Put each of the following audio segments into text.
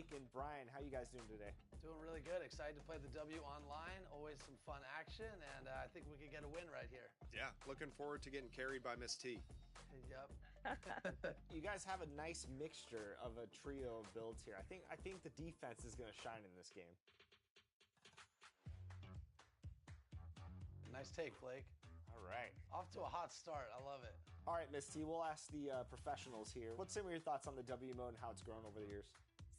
Blake and Brian. How you guys doing today? Doing really good. Excited to play the W online. Always some fun action, and I think we could get a win right here. Yeah, looking forward to getting carried by Miss T. Yep. You guys have a nice mixture of a trio of builds here. I think the defense is going to shine in this game. Nice take, Blake. All right. Off to a hot start. I love it. All right, Miss T, we'll ask the professionals here. What's some of your thoughts on the W mode and how it's grown over the years?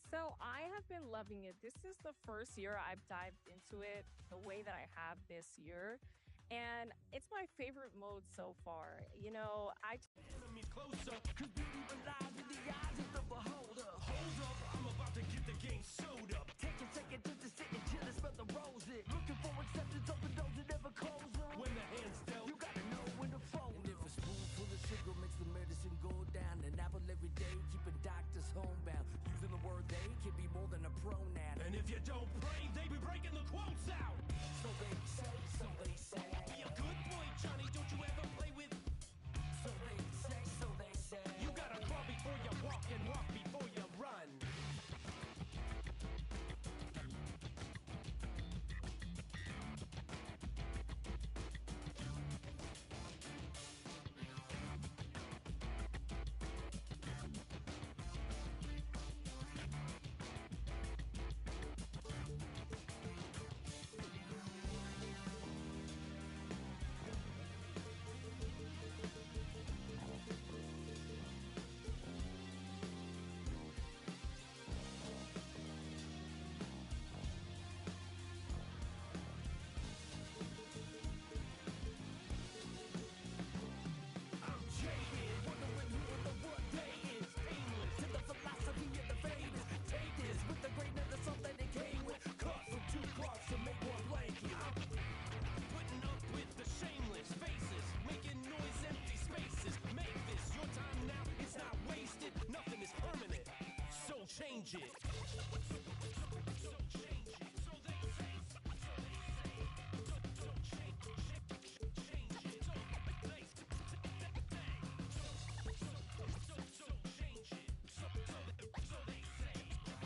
So I have been loving it. This is the first year I've dived into it the way that I have this year. And it's my favorite mode so far. You know, Enemies closer, cause beauty relies in the eyes of the beholder. Hold up, I'm about to get the game sewed up. Take a second just to sit and chill and smell the roses. Looking for acceptance, open doors that never close them. When the hand's dealt, you gotta know when to fold. And if a spoonful of sugar makes the medicine go down, an apple every day, keeping doctors homebound. Using the word they can be more than a pronoun. And if you don't pray, they be breaking the quotes out. So they say, so they say. Be a good boy, Johnny, don't you ever play with. So they say, so they say. You gotta crawl before you walk and walk before you run. Change it. So change it. So they say. So they say. So change it. Change it. So they say. So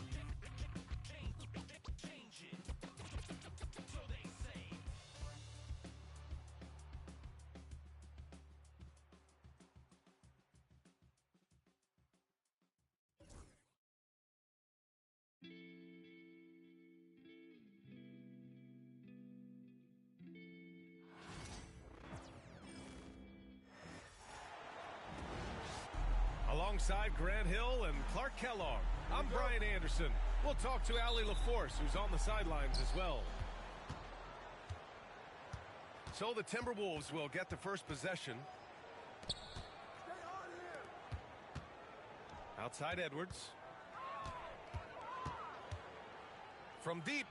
change it. So they say. Change it. So they say. Alongside Grant Hill and Clark Kellogg, I'm Brian Anderson. We'll talk to Allie LaForce, who's on the sidelines as well. So the Timberwolves will get the first possession. Outside Edwards. From deep.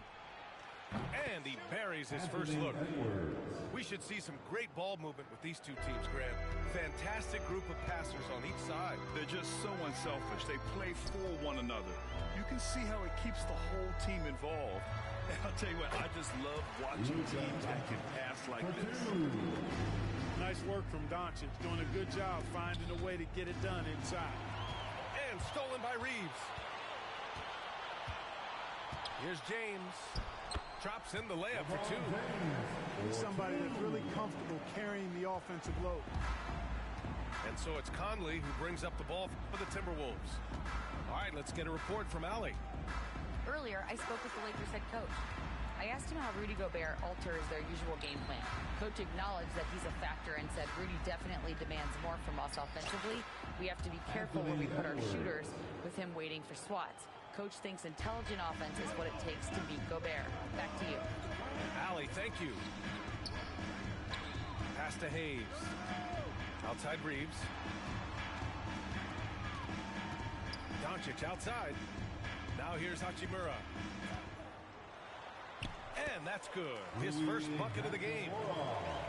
And he buries his first look. We should see some great ball movement with these two teams, Grant. Fantastic group of passers on each side. They're just so unselfish. They play for one another. You can see how it keeps the whole team involved. And I'll tell you what, I just love watching teams that can pass like this. Nice work from Doncic. Doing a good job finding a way to get it done inside. And stolen by Reeves. Here's James. Drops in the layup for two. He's somebody that's really comfortable carrying the offensive load. And so it's Conley who brings up the ball for the Timberwolves. All right, let's get a report from Allie. Earlier, I spoke with the Lakers head coach. I asked him how Rudy Gobert alters their usual game plan. Coach acknowledged that he's a factor and said Rudy definitely demands more from us offensively. We have to be careful where we put our shooters with him waiting for swats. Coach thinks intelligent offense is what it takes to beat Gobert. Back to you. Allie, thank you. Pass to Hayes. Outside Reeves. Doncic outside. Now here's Hachimura. And that's good. His first bucket of the game.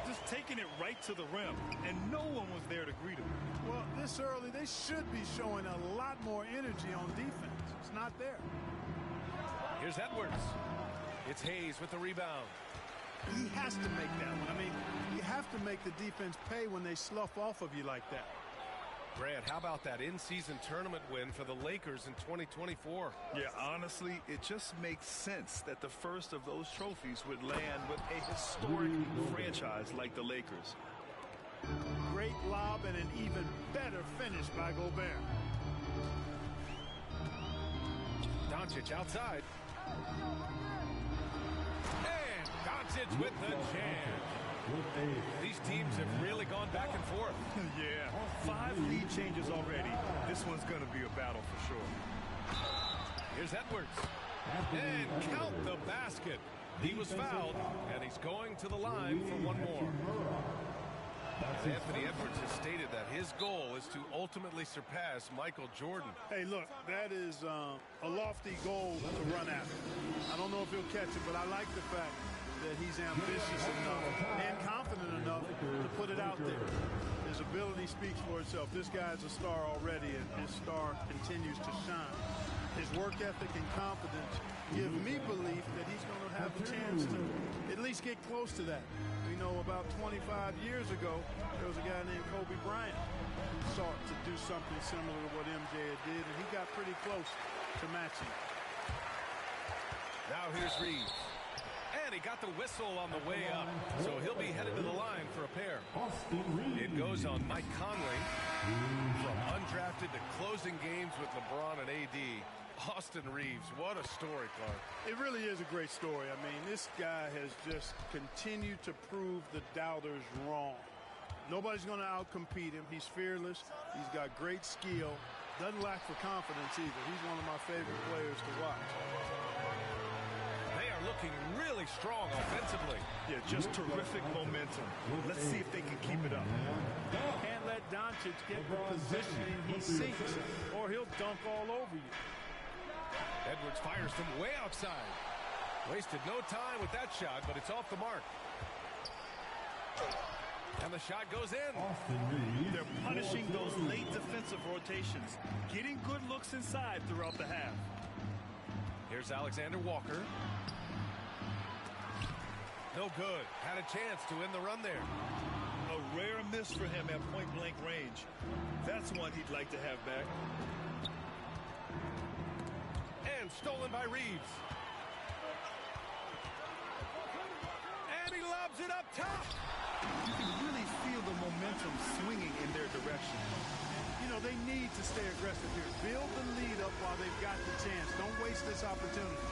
Just taking it right to the rim, and no one was there to greet him. Well, this early, they should be showing a lot more energy on defense. It's not there. Here's Edwards. It's Hayes with the rebound. He has to make that one. I mean, you have to make the defense pay when they slough off of you like that. Grant, how about that in-season tournament win for the Lakers in 2024? Yeah, honestly, it just makes sense that the first of those trophies would land with a historic franchise like the Lakers. Great lob and an even better finish by Gobert. Doncic outside. And Doncic with the jam. These teams have really gone back and forth. Yeah, 5 lead changes already. This one's going to be a battle for sure. Here's Edwards. And count the basket. He was fouled, and he's going to the line for one more. Anthony Edwards has stated that his goal is to ultimately surpass Michael Jordan. Hey, look, that is a lofty goal to run after. I don't know if he'll catch it, but I like the fact that he's ambitious enough and confident enough to put it out there. His ability speaks for itself. This guy's a star already, and his star continues to shine. His work ethic and confidence give me belief that he's going to have a chance to at least get close to that. You know, about 25 years ago, there was a guy named Kobe Bryant who sought to do something similar to what MJ did, and he got pretty close to matching. Now here's Reeves. And he got the whistle on the way up, so he'll be headed to the line for a pair. It goes on Mike Conley. From undrafted to closing games with LeBron and AD. Austin Reeves, what a story, Clark. It really is a great story. I mean, this guy has just continued to prove the doubters wrong. Nobody's going to outcompete him. He's fearless. He's got great skill. Doesn't lack for confidence either. He's one of my favorite players to watch. They are looking really strong offensively. Yeah, just terrific momentum. Let's see if they can keep it up. Can't let Doncic get the positioning he seeks, or he'll dunk all over you. Edwards fires from way outside. Wasted no time with that shot, but it's off the mark. And the shot goes in. They're punishing those late defensive rotations, getting good looks inside throughout the half. Here's Alexander Walker. No good. Had a chance to end the run there. A rare miss for him at point-blank range. That's one he'd like to have back. And stolen by Reeves. And he lobs it up top. You can really feel the momentum swinging in their direction. You know, they need to stay aggressive here. Build the lead up while they've got the chance. Don't waste this opportunity.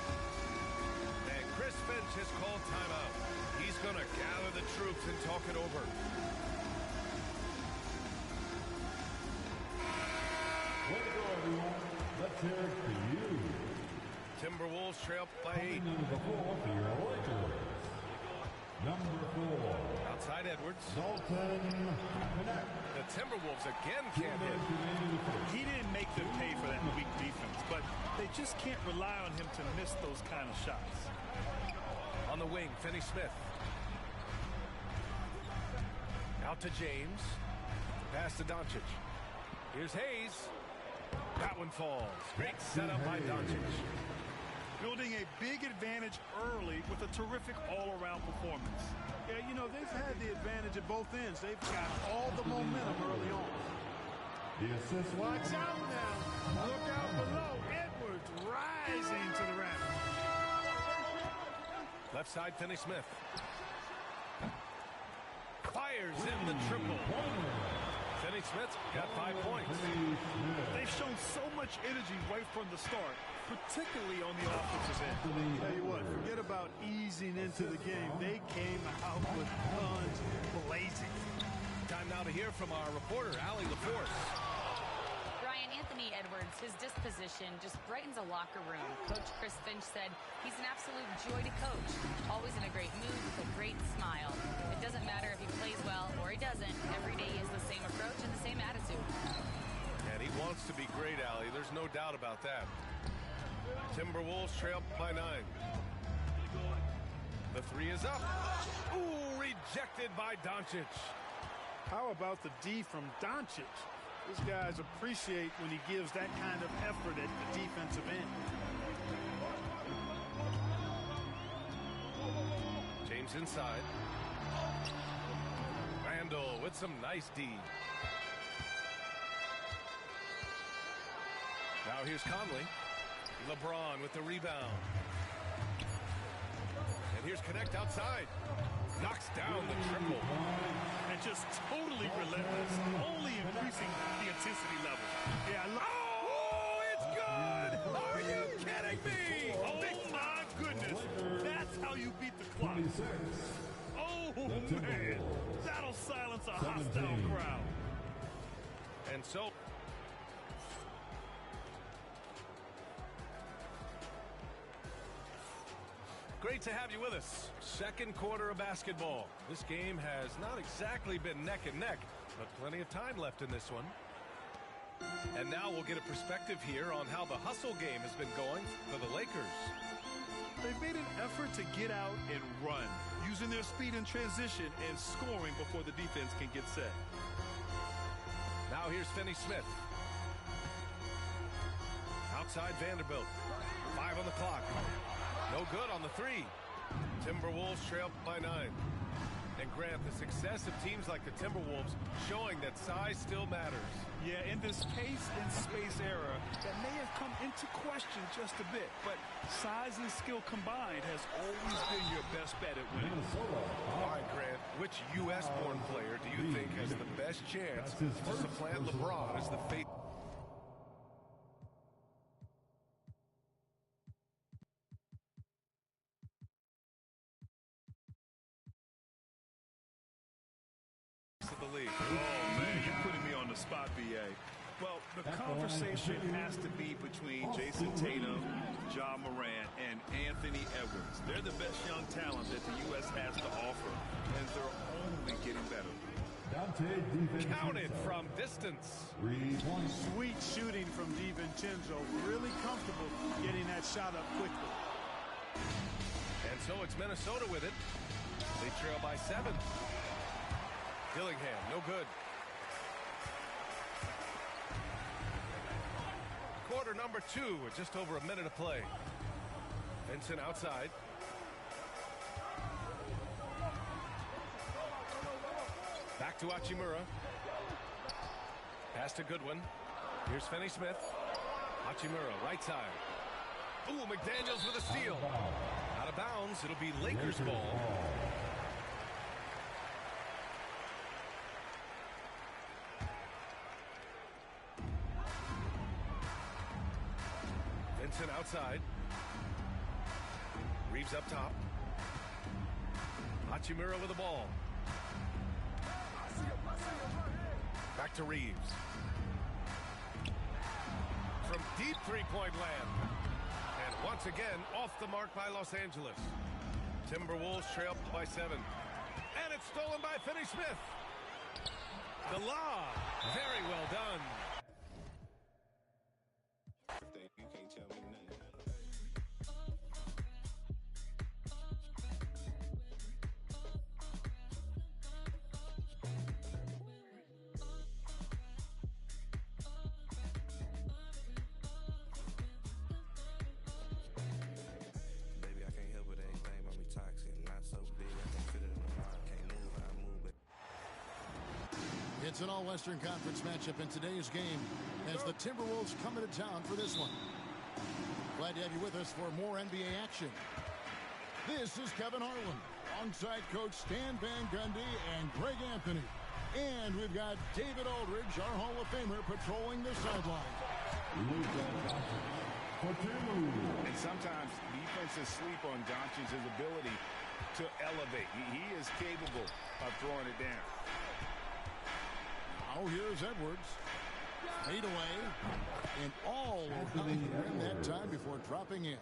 And Chris Finch has called timeout. He's going to gather the troops and talk it over. Way to go, everyone. Let's hear it for you. Timberwolves trail by 8. Number 4 for your Lakers. Number 4. Outside Edwards. Dalton. The Timberwolves again can't hit. He didn't make them pay for that weak defense, but they just can't rely on him to miss those kind of shots. On the wing, Finney-Smith. Out to James. Pass to Doncic. Here's Hayes. That one falls. Great setup by Doncic. Building a big advantage early with a terrific all-around performance. Yeah, you know, they've had the advantage at both ends. They've got all the momentum early on. The assist. Watch out now. Look out below. Edwards rising to the rafters. Left side, Finney-Smith. Fires in the triple. Finney-Smith's got 5 points. They've shown so much energy right from the start, particularly on the offensive end. Tell you what, forget about easing into the game. They came out with guns blazing. Time now to hear from our reporter, Allie LaForce. Ryan, Anthony Edwards, his disposition just brightens a locker room. Coach Chris Finch said he's an absolute joy to coach. Always in a great mood with a great smile. It doesn't matter if he plays well or he doesn't. Every day he has the same approach and the same attitude. And he wants to be great, Allie. There's no doubt about that. Timberwolves trail by 9. The 3 is up. Ooh, rejected by Doncic. How about the D from Doncic? These guys appreciate when he gives that kind of effort at the defensive end. James inside. Randall with some nice D. Now here's Conley. LeBron with the rebound. And here's Connect outside. Knocks down the triple. And just totally relentless, only increasing the intensity level. Yeah, oh, it's good! Are you kidding me? Oh, my goodness. That's how you beat the clock. Oh, man. That'll silence a hostile crowd. And so... Great to have you with us. Second quarter of basketball. This game has not exactly been neck and neck, but plenty of time left in this one. And now we'll get a perspective here on how the hustle game has been going for the Lakers. They've made an effort to get out and run, using their speed in transition and scoring before the defense can get set. Now here's Finney Smith. Outside Vanderbilt. 5 on the clock. No good on the three. Timberwolves trail by 9. And Grant, the success of teams like the Timberwolves showing that size still matters. Yeah, in this pace and space era, that may have come into question just a bit, but size and skill combined has always been your best bet at winning. All right, Grant, which U.S.-born player do you think has the best chance to supplant LeBron as the face? Oh, man, you're putting me on the spot, BA. Well, the conversation has to be between Jason Tatum, Ja Morant, and Anthony Edwards. They're the best young talent that the U.S. has to offer, and they're only getting better. Counted from distance. Sweet shooting from DiVincenzo. Really comfortable getting that shot up quickly. And so it's Minnesota with it. They trail by 7. Dillingham, no good. Quarter number 2 with just over a minute to play. Vincent outside. Back to Hachimura. Pass to Goodwin. Here's Finney Smith. Hachimura, right side. Ooh, McDaniels with a steal. Out of bounds, it'll be Lakers ball. Vincent outside. Reeves up top. Hachimura with the ball. Back to Reeves. From deep three-point land. And once again, off the mark by Los Angeles. Timberwolves trail by 7. And it's stolen by Finney Smith. The lob. Very well done. You can't tell me nothing. Baby, I can't help it. Everything about me toxic. Not so big, I can fit it in the mind. Can't move, I move it. It's an all-Western Conference matchup in today's game as the Timberwolves come into town for this one. Glad to have you with us for more NBA action. This is Kevin Harlan, alongside Coach Stan Van Gundy and Greg Anthony. And we've got David Aldridge, our Hall of Famer, patrolling the sideline. And sometimes defenses sleep on Doncic's ability to elevate. He is capable of throwing it down. Now here's Edwards. Fade away. And all over the rim that time before dropping in.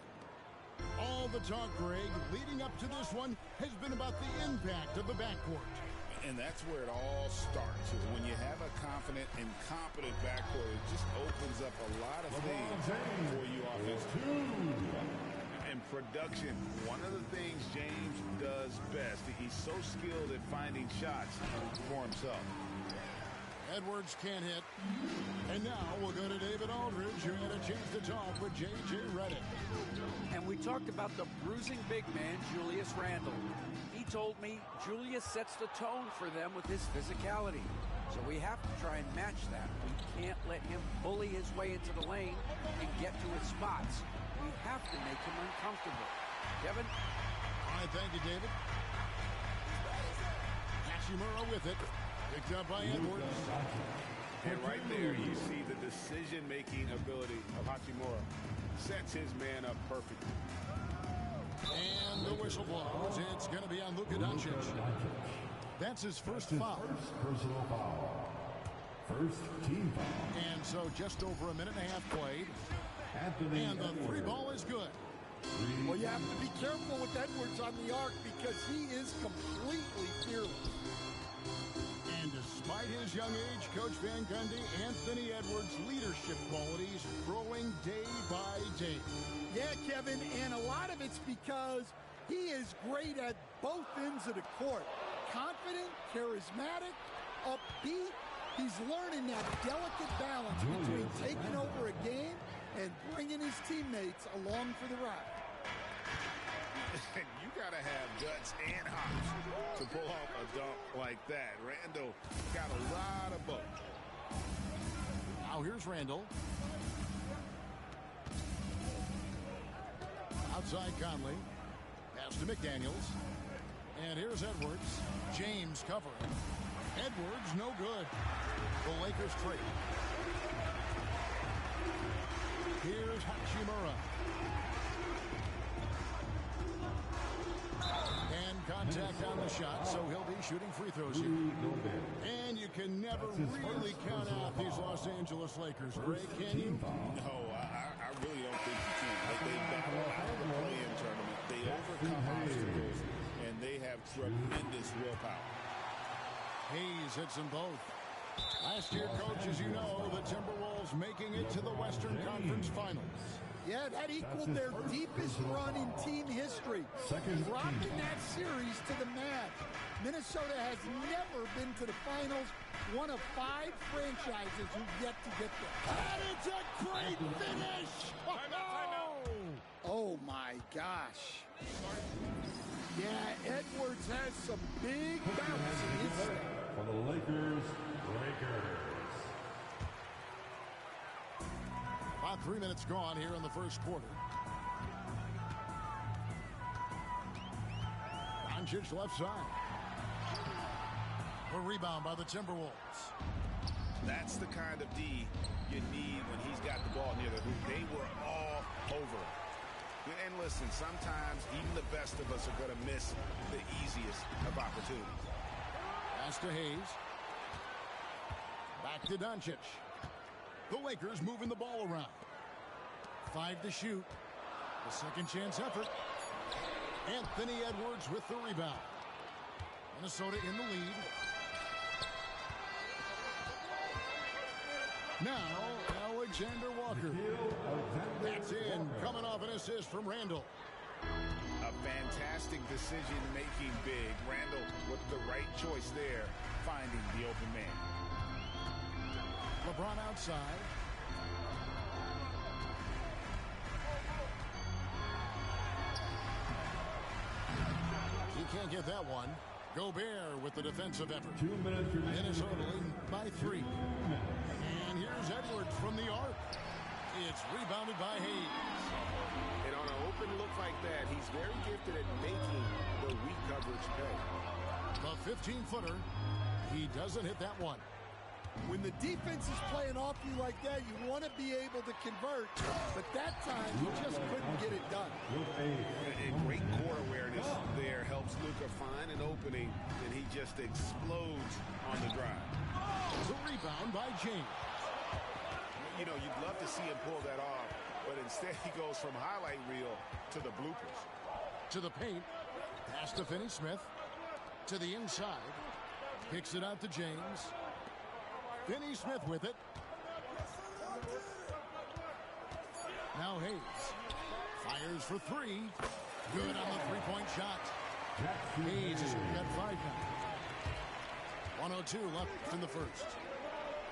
All the talk, Greg, leading up to this one has been about the impact of the backcourt. And that's where it all starts. Is when you have a confident and competent backcourt, it just opens up a lot of things for you offensively. And production, one of the things James does best, he's so skilled at finding shots for himself. Edwards can't hit. And now we'll go to David Aldridge, who had a chance to talk with J.J. Redick. And we talked about the bruising big man, Julius Randle. He told me Julius sets the tone for them with his physicality. So we have to try and match that. We can't let him bully his way into the lane and get to his spots. We have to make him uncomfortable. Kevin? All right, thank you, David. Hachimura with it. Picked up by Edwards. And right there, you see the decision-making ability of Hachimura. Sets his man up perfectly. And the whistle blows. It's going to be on Luka Doncic. That's his first foul. First personal foul. First team foul. And so just over a minute and a half played. Anthony And the three ball is good. Well, you have to be careful with Edwards on the arc because he is completely fearless. And despite his young age, Coach Van Gundy, Anthony Edwards' leadership qualities growing day by day. Yeah, Kevin, and a lot of it's because he is great at both ends of the court. Confident, charismatic, upbeat. He's learning that delicate balance between taking over a game and bringing his teammates along for the ride. You got to have guts and hops to pull off a dunk like that. Randall got a lot of both. Now here's Randall. Outside Conley. Pass to McDaniels. And here's Edwards. James covering. Edwards no good. The Lakers trade. Here's Hachimura. And contact on the shot, so he'll be shooting free throws here. And you can never really count out these Los Angeles Lakers, Greg, can you? No, I really don't think you can. They battle out of the play-in tournament. They overcome obstacles, and they have tremendous willpower. Hayes hits them both. Last year, Coach, as you know, the Timberwolves making it to the Western Conference Finals. Yeah, that equaled their deepest run in team history. Dropping that series to the Mavs. Minnesota has never been to the finals. One of 5 franchises who've yet to get there. And it's a great finish! Oh my gosh. Yeah, Edwards has some big bounce in his step. For the Lakers, Breakers. About 3 minutes gone here in the first quarter. Doncic left side. A rebound by the Timberwolves. That's the kind of D you need when he's got the ball near the hoop. They were all over. And listen, sometimes even the best of us are going to miss the easiest of opportunities. Pass to Hayes. Back to Doncic. The Lakers moving the ball around. 5 to shoot. The second chance effort. Anthony Edwards with the rebound. Minnesota in the lead. Now, Alexander Walker. That's in, coming off an assist from Randall. A fantastic decision-making big. Randall with the right choice there, finding the open man. LeBron outside. He can't get that one. Gobert with the defensive effort. 2 minutes remaining. Minnesota leading by 3. And here's Edwards from the arc. It's rebounded by Hayes. And on an open look like that, he's very gifted at making the weak coverage pay. The 15-footer. He doesn't hit that one. When the defense is playing off you like that, you want to be able to convert. But that time, he just couldn't get it done. And great court awareness there helps Luka find an opening, and he just explodes on the drive. It's a rebound by James. You know, you'd love to see him pull that off, but instead he goes from highlight reel to the bloopers. To the paint. Pass to Finney-Smith. To the inside. Picks it out to James. Finney-Smith with it. Now Hayes. Fires for 3. Good on the three-point shot. Hayes has got 5 now. 1:02 left in the first.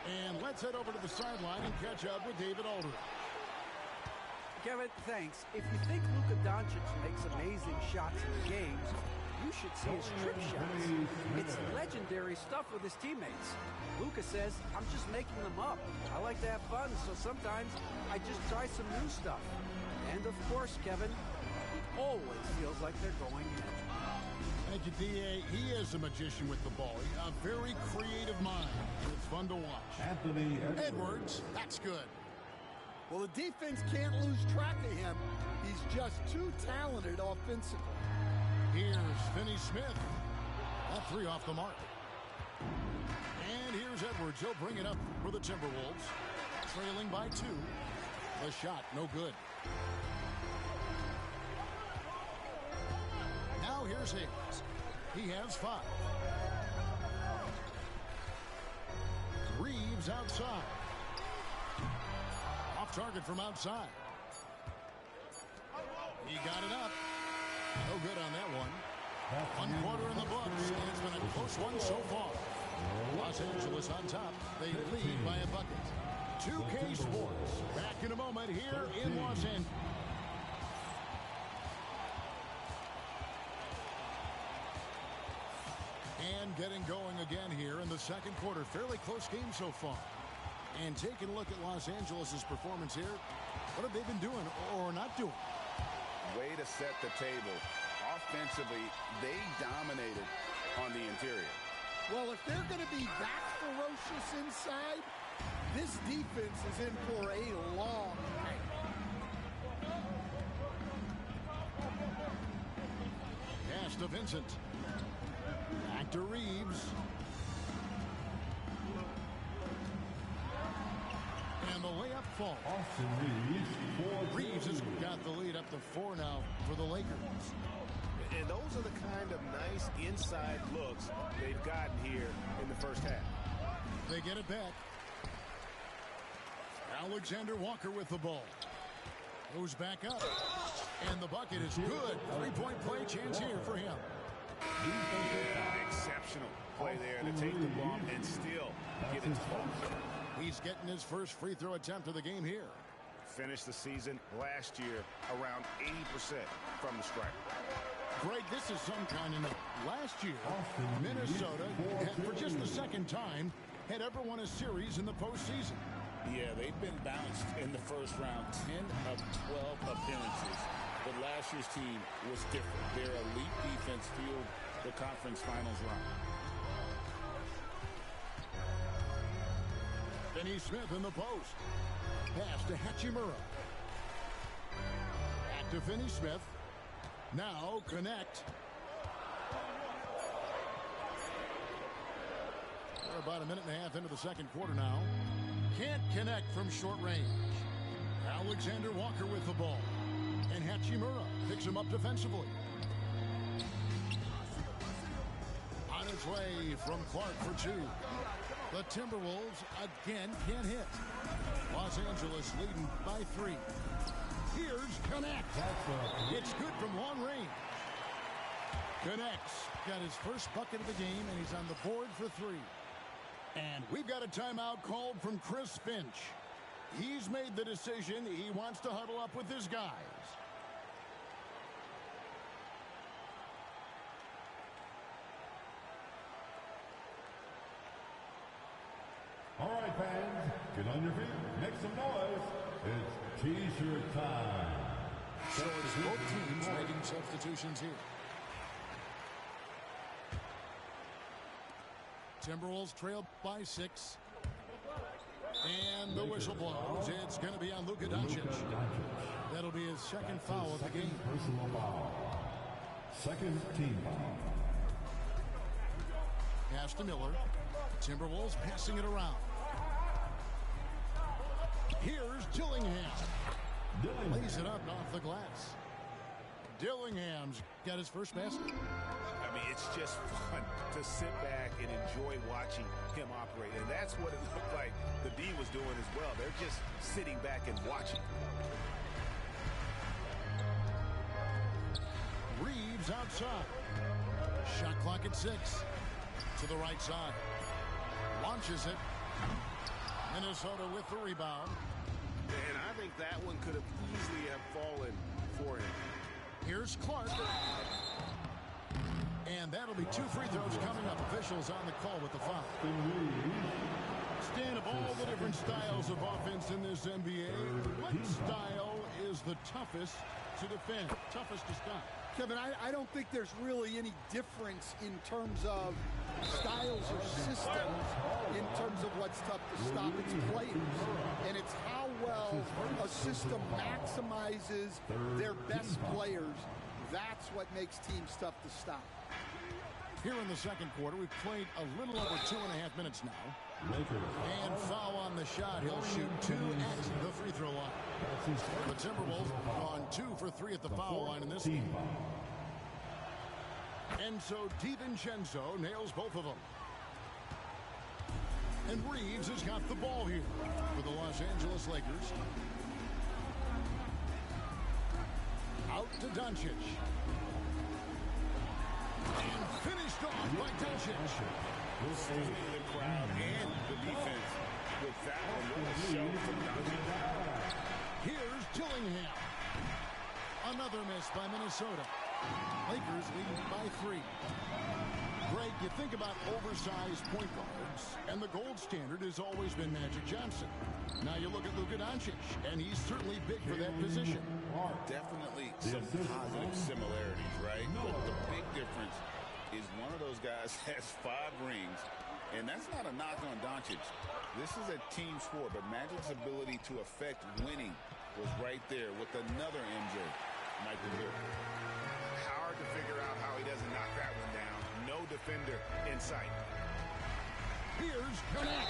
And let's head over to the sideline and catch up with David Aldridge. Kevin, thanks. If you think Luka Doncic makes amazing shots in the games, you should see his trip shots. It's legendary stuff with his teammates. Luka says, I'm just making them up. I like to have fun, so sometimes I just try some new stuff. And of course, Kevin, he always feels like they're going in. Thank you, D.A. He is a magician with the ball. A very creative mind. It's fun to watch. Anthony Edwards, that's good. Well, the defense can't lose track of him. He's just too talented offensively. Here's Finney Smith. That three off the mark. And here's Edwards. He'll bring it up for the Timberwolves. Trailing by 2. The shot, no good. Now here's Hayes. He has 5. Reeves outside. Off target from outside. He got it up. No good on that one. 1 quarter in the books, and it's been a close one so far. Los Angeles on top. They lead by a bucket. 2K Sports. Back in a moment here in Los Angeles. And getting going again here in the second quarter. Fairly close game so far. And taking a look at Los Angeles' performance here. What have they been doing or not doing? Way to set the table. Offensively, they dominated on the interior. Well, if they're going to be that ferocious inside, this defense is in for a long night. Pass to Vincent. Back to Reeves. And the layup falls. Austin Reeves has got the lead up to 4 now for the Lakers. And those are the kind of nice inside looks they've gotten here in the first half. They get it back. Alexander Walker with the ball. Goes back up. And the bucket is good. 3-point play chance here for him. Exceptional play there to take the ball and still get it to fall. He's getting his first free throw attempt of the game here. Finished the season last year around 80% from the stripe. Greg, this is some kind of note. Last year, Minnesota, for just the second time, had ever won a series in the postseason. Yeah, they've been bounced in the first round, 10 of 12 appearances. But last year's team was different. Their elite defense fueled the conference finals run. Finney Smith in the post. Pass to Hachimura. Back to Finney Smith. Now connect. We're about a minute and a half into the second quarter now. Can't connect from short range. Alexander Walker with the ball. And Hachimura picks him up defensively. On his way from Clark for 2. The Timberwolves again can't hit. Los Angeles leading by 3. Here's Connect. It's good from long range. Connects. Got his first bucket of the game, and he's on the board for 3. And we've got a timeout called from Chris Finch. He's made the decision. He wants to huddle up with his guys. All right, fans, get on your feet, make some noise. It's T-shirt time. So it's both teams making substitutions here. Timberwolves trail by 6. And the whistle blows. It's going to be on Luka Doncic. That'll be his second foul of the game. Personal foul. Second team foul. Pass to Miller. Timberwolves passing it around. Here's Dillingham. Lays it up and off the glass. Dillingham's got his first basket. I mean, it's just fun to sit back and enjoy watching him operate. And that's what it looked like the D was doing as well. They're just sitting back and watching. Reeves outside. Shot clock at 6. To the right side. Launches it. Minnesota with the rebound. And I think think that one could have easily have fallen for him. Here's Clark. And that'll be 2 free throws coming up. Officials on the call with the foul. Stan, of all the different styles of offense in this NBA, what style is the toughest to defend, toughest to stop? Kevin, I don't think there's really any difference in terms of styles or systems in terms of what's tough to stop. It's players, and it's how well a system maximizes their best players. That's what makes teams tough to stop. Here in the second quarter, we've played a little over 2.5 minutes now. And foul on the shot. He'll shoot 2 at the free throw line. The Timberwolves on 2 for 3 at the foul line in this game. And so DiVincenzo nails both of them. And Reeves has got the ball here for the Los Angeles Lakers. Out to Doncic. And finished off by Doncic. The crowd and the defense with that one. What a show from Doncic. Here's Dillingham. Another miss by Minnesota. Lakers leading by 3. Greg, you think about oversized point guards, and the gold standard has always been Magic Johnson. Now you look at Luka Doncic, and he's certainly big for that position. Definitely some positive similarities, right? But the big difference is one of those guys has 5 rings, and that's not a knock on Doncic. This is a team sport, but Magic's ability to affect winning was right there with another MJ, Michael Jordan. Hard to figure out how he doesn't knock that one down. No defender in sight. Here's Garnett.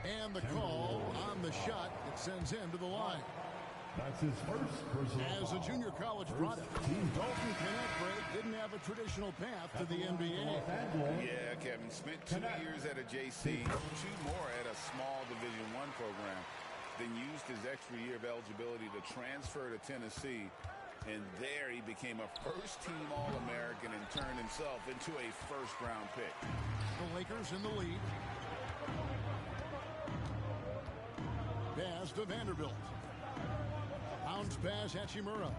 And the call on the shot that sends him to the line. That's his first personal As a junior college product, Dalton Knecht didn't have a traditional path to the NBA. Yeah, Kevin spent 2 years at a JC, 2 more at a small Division I program, then used his extra year of eligibility to transfer to Tennessee. And there he became a first-team All-American and turned himself into a first-round pick. The Lakers in the lead. Pass to Vanderbilt. Bounce pass Hachimura.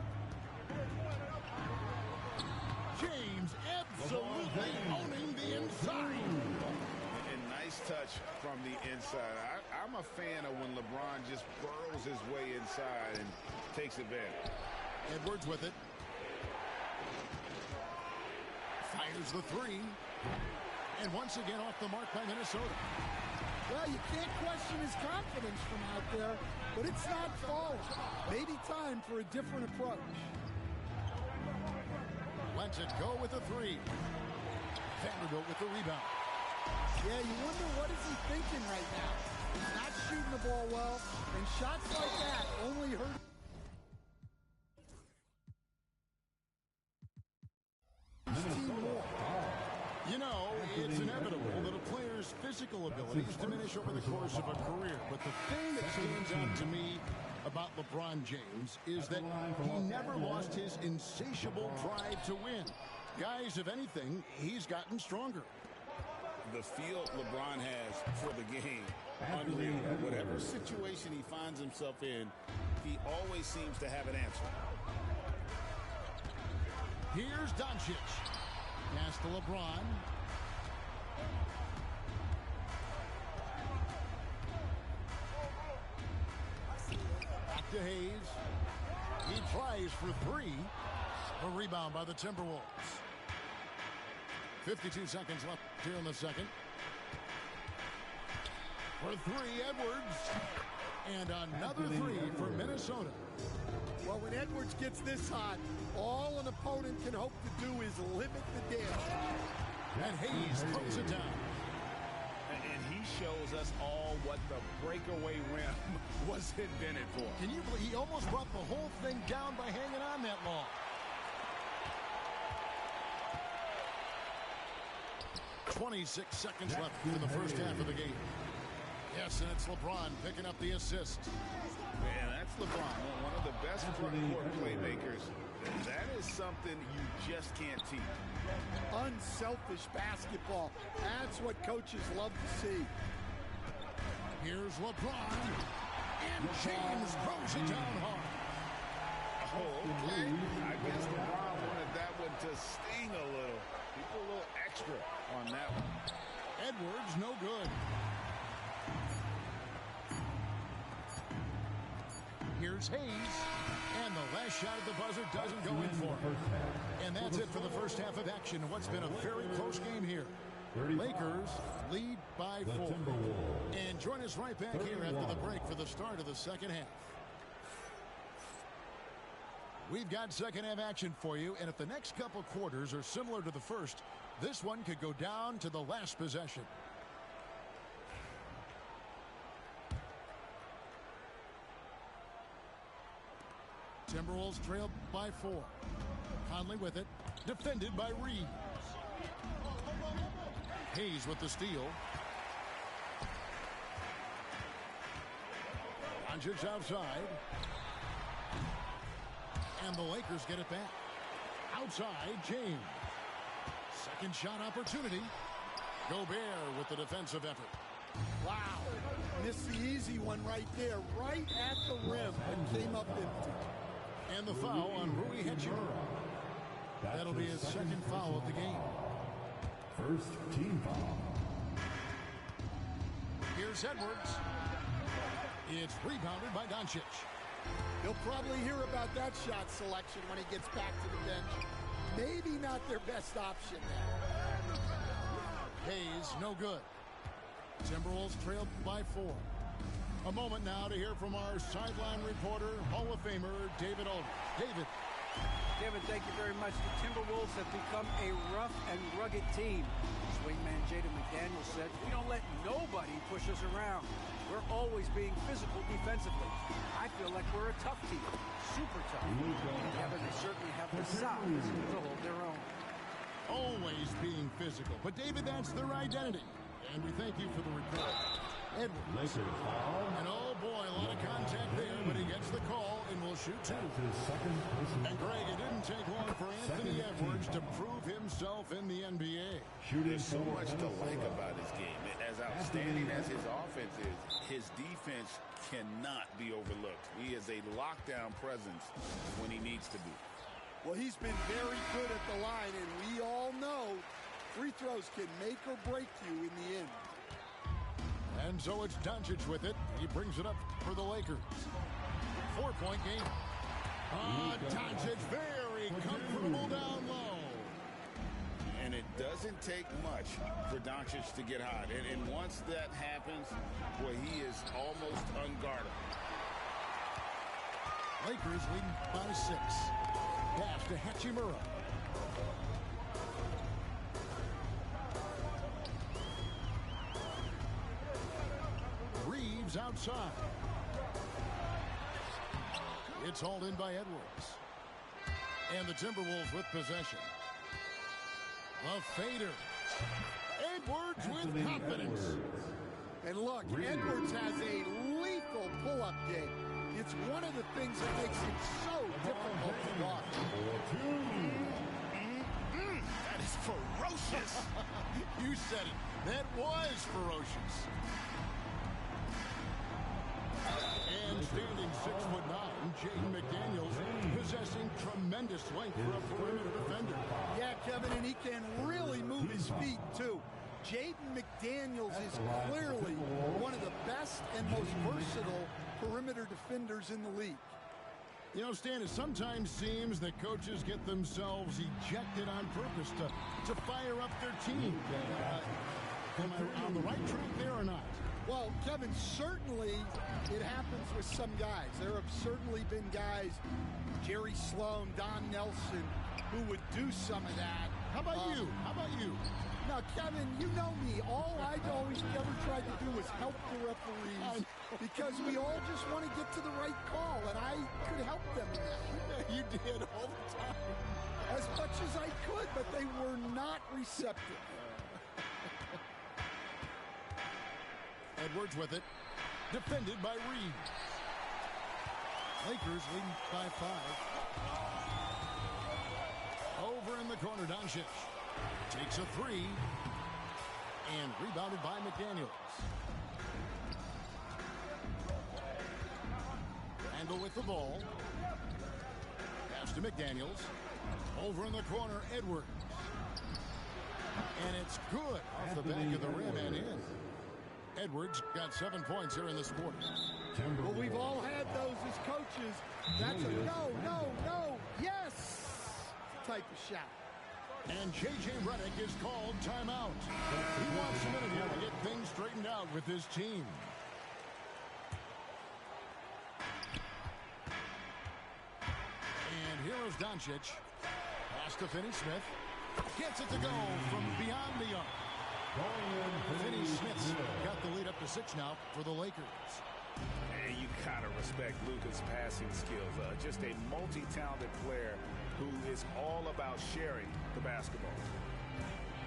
James absolutely owning the inside. And nice touch from the inside. I'm a fan of when LeBron just burrows his way inside and takes advantage. Edwards with it. Fires the 3. And once again off the mark by Minnesota. Well, you can't question his confidence from out there, but it's not falling. Maybe time for a different approach. Lets it go with the 3. Vanderbilt with the rebound. Yeah, you wonder what is he thinking right now. He's not shooting the ball well, and shots like that only hurt. You know, it's inevitable that a player's physical abilities diminish over the course of a career. But the thing that stands out to me about LeBron James is that he never lost his insatiable drive to win. Guys, if anything, he's gotten stronger. The feel LeBron has for the game, unreal. Whatever situation he finds himself in, he always seems to have an answer. Here's Doncic. Pass to LeBron. Back to Hayes. He tries for 3. A rebound by the Timberwolves. 52 seconds left here in the second. For 3, Edwards. And another 3 for Minnesota. Well, when Edwards gets this hot, all an opponent can hope to do is limit the damage. And Hayes throws it down. And he shows us all what the breakaway rim was invented for. Can you believe he almost brought the whole thing down by hanging on that long? .26 seconds left in the first half of the game. Yes, and it's LeBron picking up the assist. Man, that's LeBron, one of the best front-court playmakers. That is something you just can't teach. Unselfish basketball. That's what coaches love to see. Here's LeBron. And James throws it down hard. Oh, okay. I guess LeBron wanted that one to sting a little. He put a little extra on that one. Edwards, no good. Here's Hayes. And the last shot at the buzzer doesn't go in for him. And that's it for the first half of action in what's been a very close game here. Lakers lead by 4. And join us right back here after the break for the start of the second half. We've got second half action for you, and if the next couple quarters are similar to the first, this one could go down to the last possession. Timberwolves trail by 4. Conley with it. Defended by Reeves. Hayes with the steal. Doncic outside. And the Lakers get it back. Outside, James. Second shot opportunity. Gobert with the defensive effort. Wow. Missed the easy one right there, right at the rim, but came up empty. And the foul on Rui Hachimura. That'll be his second foul of the game. First team foul. Here's Edwards. It's rebounded by Doncic. He'll probably hear about that shot selection when he gets back to the bench. Maybe not their best option there. Hayes, no good. Timberwolves trailed by 4. A moment now to hear from our sideline reporter, Hall of Famer David Aldridge. David. Kevin, thank you very much. The Timberwolves have become a rough and rugged team. Swingman Jaden McDaniels said, "We don't let nobody push us around. We're always being physical defensively. I feel like we're a tough team, super tough." Kevin, they certainly have the size to hold their own. Always being physical. But, David, that's their identity. And we thank you for the report. Edwards. And oh boy, a lot of contact there, but he gets the call and will shoot 2. And Greg, it didn't take long for Anthony Edwards to prove himself in the NBA. There's so much to like about his game. As outstanding as his offense is, his defense cannot be overlooked. He is a lockdown presence when he needs to be. Well, he's been very good at the line, and we all know free throws can make or break you in the end. And so it's Doncic with it. He brings it up for the Lakers. 4-point game. Doncic very comfortable down low. And it doesn't take much for Doncic to get hot. And once that happens, boy, he is almost unguardable. Lakers leading by 6. Pass to Hachimura. Reeves outside. It's hauled in by Edwards. And the Timberwolves with possession. A fader. Edwards with confidence. And look, Edwards has a lethal pull-up game. It's one of the things that makes it so difficult to watch. That is ferocious. You said it. That was ferocious. And standing 6'9", Jaden McDaniels possessing tremendous length for a perimeter defender. Yeah, Kevin, and he can really move his feet, too. Jaden McDaniels is clearly one of the best and most versatile perimeter defenders in the league. You know, Stan, it sometimes seems that coaches get themselves ejected on purpose to fire up their team. Am I on the right track there or not? Well, Kevin, certainly it happens with some guys. There have certainly been guys, Jerry Sloan, Don Nelson, who would do some of that. How about you? How about you? Now, Kevin, you know me. All I'd always ever tried to do was help the referees because we all just want to get to the right call, and I could help them in that. You did all the time. As much as I could, but they were not receptive. Edwards with it. Defended by Reeves. Lakers leading by 5. Over in the corner, Doncic takes a 3. And rebounded by McDaniels. Randall with the ball. Pass to McDaniels. Over in the corner, Edwards. And it's good off the back of the rim and in. Edwards got 7 points here in this quarter. Well, we've all had those as coaches. That's a no, yes type of shot. And J.J. Redick is called timeout. He wants a minute here to get things straightened out with his team. And here is Doncic. Pass to Finney-Smith. Gets it to go from beyond the arc. Finney-Smith's got the lead up to 6 now for the Lakers. And you gotta respect Luka's passing skills. Just a multi-talented player who is all about sharing the basketball.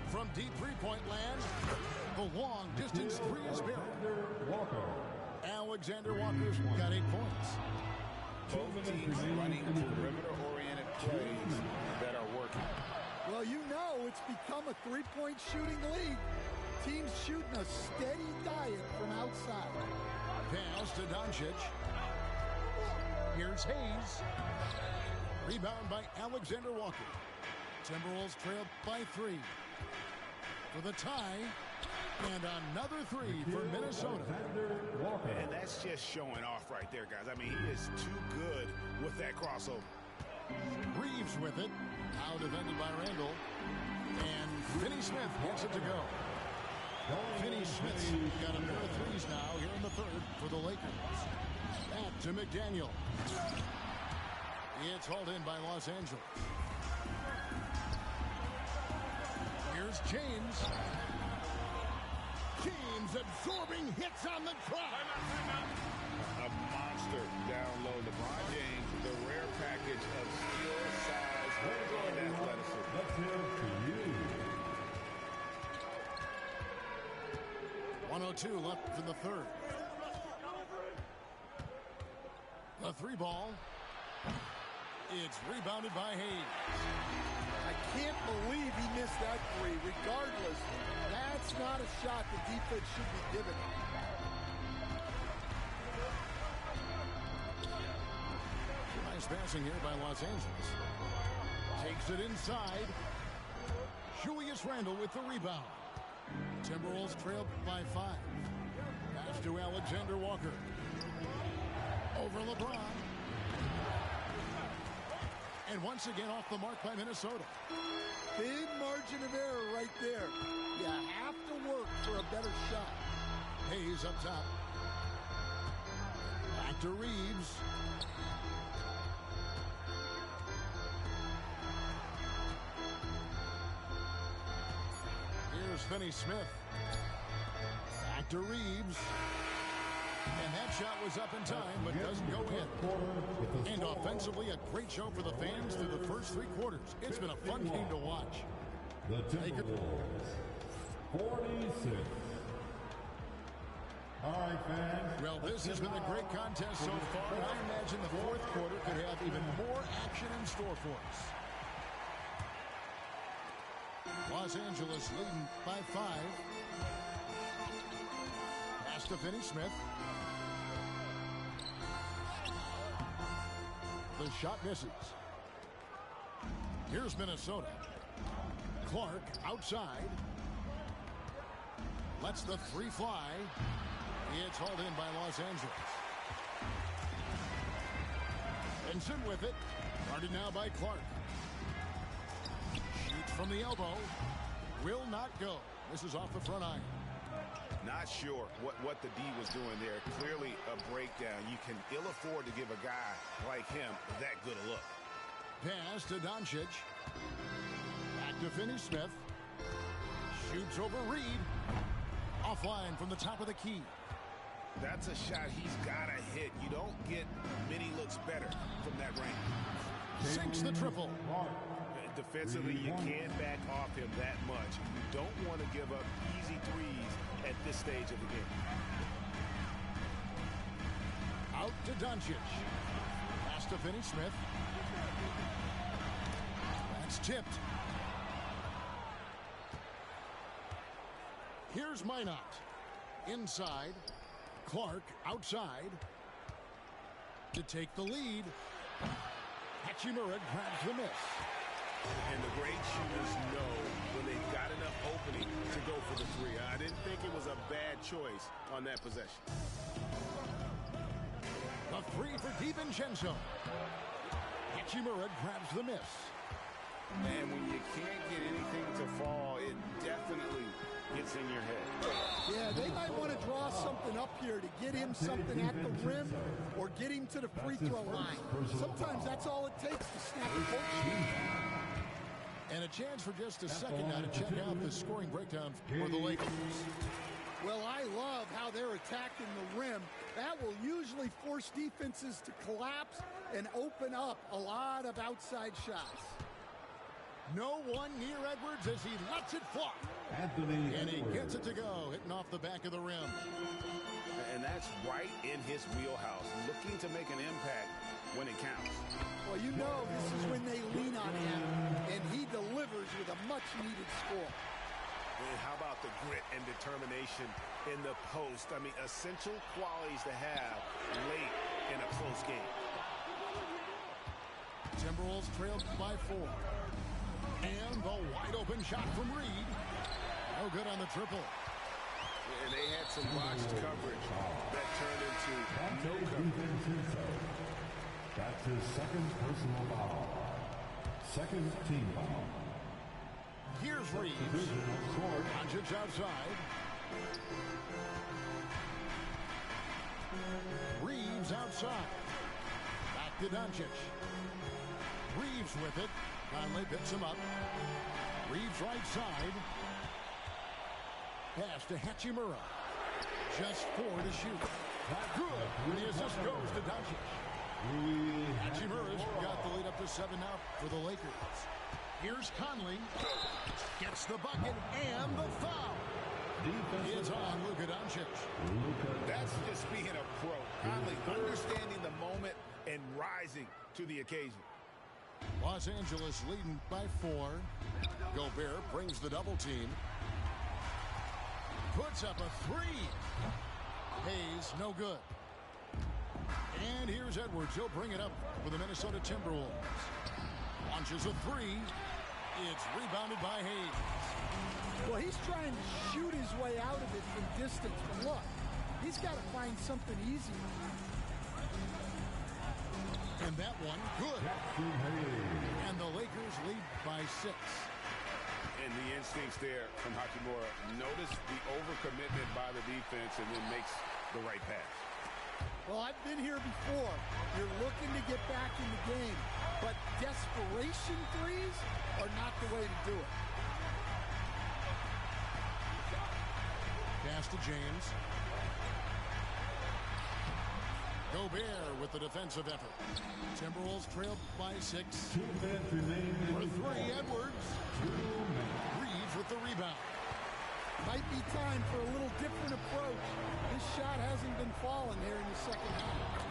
From deep three-point land, the long-distance three is buried. Alexander Walker's got 8 points. Both teams running perimeter-oriented plays that are working. Well, you know it's become a three-point shooting league. Teams shooting a steady diet from outside. Pass to Doncic. Here's Hayes. Rebound by Alexander Walker. Timberwolves trail by 3. For the tie. And another 3 for Minnesota. And that's just showing off right there, guys. I mean, he is too good with that crossover. Reeves with it. Now defended by Randall. And Finney-Smith gets it to go. Finney-Smith's got a pair of threes now here in the third for the Lakers. Back to McDaniel. It's hauled in by Los Angeles. Here's James. James absorbing hits on the drive. A monster down low. LeBron James, the rare package of skill, size, and athleticism. Let's hear to you. 1:02 left in the third. The 3 ball. It's rebounded by Hayes. I can't believe he missed that 3. Regardless, that's not a shot the defense should be giving. Nice passing here by Los Angeles. Takes it inside. Julius Randle with the rebound. Timberwolves trail by 5. Pass to Alexander Walker. Over LeBron. And once again off the mark by Minnesota. Big margin of error right there. You have to work for a better shot. Hayes up top. Back to Reeves. Here's Finney-Smith. Back to Reeves. And that shot was up in time, but doesn't go in. And offensively, a great show for the fans through the first 3 quarters. It's been a fun game to watch. The Timberwolves, 46. All right, fans. Well, this has been a great contest so far, and I imagine the fourth quarter could have even more action in store for us. Los Angeles leading by 5. Pass to Finney-Smith. The shot misses. Here's Minnesota. Clark outside. Lets the 3 fly. It's hauled in by Los Angeles. Benson with it. Guarded now by Clark. Shoots from the elbow. Will not go. This is off the front iron. Not sure what the D was doing there. Clearly a breakdown. You can ill afford to give a guy like him that good a look. Pass to Doncic. Back to Finney-Smith. Shoots over Reed. Offline from the top of the key. That's a shot he's got to hit. You don't get many looks better from that range. Sinks the triple. Defensively, you can't back off him that much. You don't want to give up easy threes at this stage of the game. Out to Doncic. Pass to Finney-Smith. That's tipped. Here's Minot. Inside. Clark outside. to take the lead. Hachimura grabs the miss. And the great shooters know when they've got enough opening to go for the three. I didn't think it was a bad choice on that possession. The three for DiVincenzo. Hachimura grabs the miss. And when you can't get anything to fall, it definitely gets in your head. Yeah, they might want to draw something up here to get him something at the rim or get him to the free throw line. Sometimes that's all it takes to snap a coach. And a chance for just a second now to check out the scoring breakdown for the Lakers. Well, I love how they're attacking the rim. That will usually force defenses to collapse and open up a lot of outside shots. No one near Edwards as he lets it fly. And he gets it to go, hitting off the back of the rim. And that's right in his wheelhouse, looking to make an impact when it counts. Well, you know this is when they lean on him, and he delivers with a much-needed score. And how about the grit and determination in the post? I mean, essential qualities to have late in a close game. Timberwolves trailed by 4. And the wide-open shot from Reed. No good on the triple. And they had some botched coverage that turned into no coverage. That's his second personal foul. Second team foul. Here's Reeves. Doncic outside. Reeves outside. Back to Doncic. Reeves with it. Conley picks him up. Reeves right side. Pass to Hachimura. Just 4 to shoot. Not good. The assist goes to Doncic. Hachimura's got the lead up to 7 now for the Lakers. Here's Conley. Gets the bucket and the foul. It's on Luka Doncic. That's just being a pro. Conley understanding the moment and rising to the occasion. Los Angeles leading by 4. Gobert brings the double team. Puts up a 3. Hayes, no good. And here's Edwards. He'll bring it up for the Minnesota Timberwolves. Launches a 3. It's rebounded by Hayes. Well, he's trying to shoot his way out of it from distance. But look, he's got to find something easy. And that one, good. And the Lakers lead by 6. And the instincts there from Hachimura. Notice the overcommitment by the defense and then makes the right pass. Well, I've been here before. You're looking to get back in the game, but desperation threes are not the way to do it. Pass to James. Gobert with the defensive effort. Timberwolves trailed by 6. 2 minutes remaining. For 3, Edwards. Reeves with the rebound. Might be time for a little different approach. This shot hasn't been falling here in the second half.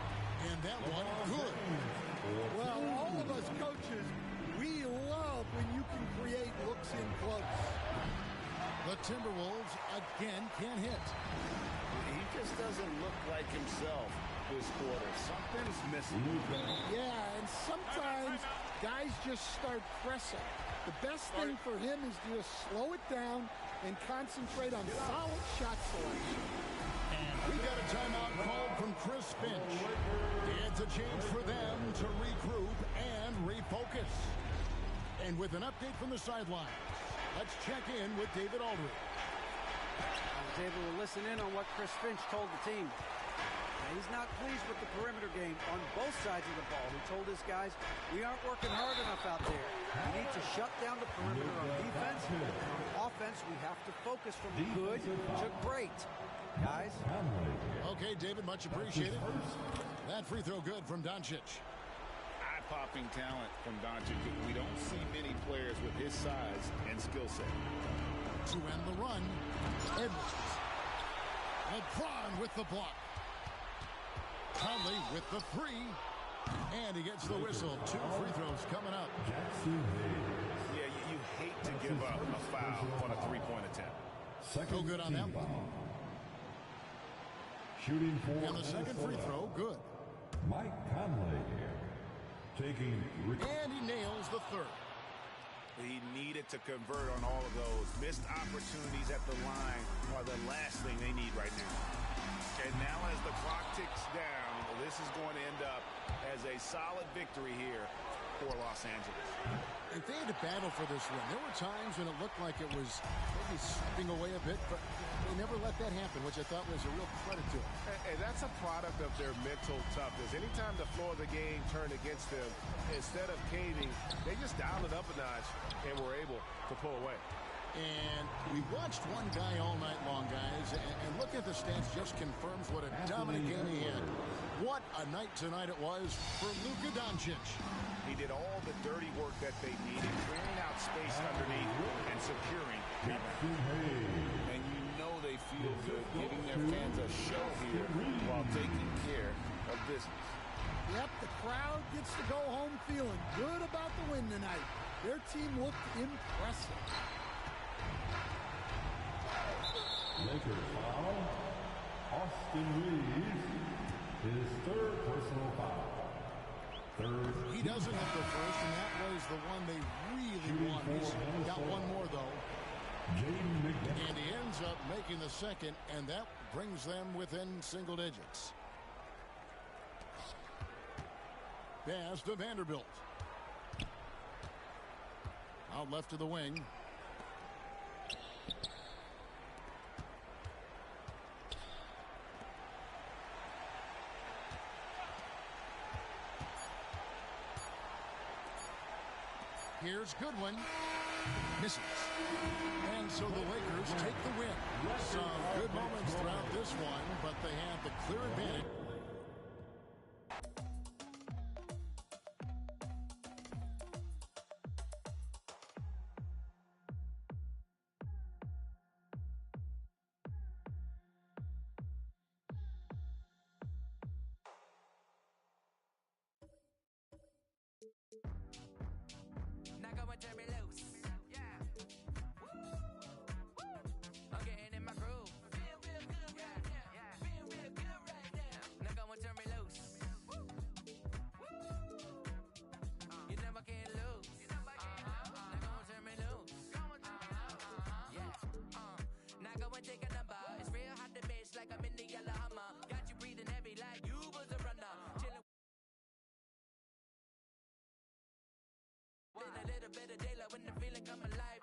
And that one, good. Well, all of us coaches, we love when you can create looks in close. The Timberwolves again can't hit. He just doesn't look like himself this quarter. Something's missing. Yeah, and sometimes guys just start pressing. The best thing for him is to just slow it down and concentrate on solid shot selection. And we got a timeout called from Chris Finch. It's a chance for them to regroup and refocus. And with an update from the sidelines, let's check in with David Aldridge. I was able to listen in on what Chris Finch told the team. Now, he's not pleased with the perimeter game on both sides of the ball. He told his guys, we aren't working hard enough out there. We need to shut down the perimeter on defense. On offense, we have to focus from good to great. Guys. Okay, David, much appreciated. That free throw good from Doncic. Eye-popping talent from Doncic. We don't see many players with his size and skill set. To end the run, Edwards. LeBron with the block. Conley with the 3. And he gets the whistle. 2 free throws coming up. Yeah, you hate to give up a foul on a 3-point attempt. No good on that one. Shooting for and the second free throw, good. Mike Conley. Taking... And he nails the third. He needed to convert on all of those. Missed opportunities at the line are the last thing they need right now. And now as the clock ticks down, this is going to end up as a solid victory here for Los Angeles. If they had to battle for this win, there were times when it looked like it was maybe slipping away a bit, but they never let that happen, which I thought was a real credit to them. And that's a product of their mental toughness. Anytime the floor of the game turned against them, instead of caving, they just dialed it up a notch and were able to pull away. And we watched one guy all night long, guys, and looking at the stats just confirms what a dominant game he had. What a night tonight it was for Luka Doncic. He did all the dirty work that they needed, clearing out space underneath and securing rebounds. And you know they feel good giving their fans a show here while taking care of business. Yep, the crowd gets to go home feeling good about the win tonight. Their team looked impressive. Lakers foul. Austin Reeves, his third personal foul. He doesn't have the first, and that was the one they really wanted. He's got one more, though. And he ends up making the second, and that brings them within single digits. Pass to Vanderbilt. Out left to the wing. Here's Goodwin. Misses. And so the Lakers take the win. Some good moments throughout this one, but they have the clear advantage. A little bit of daylight when the feeling come alive.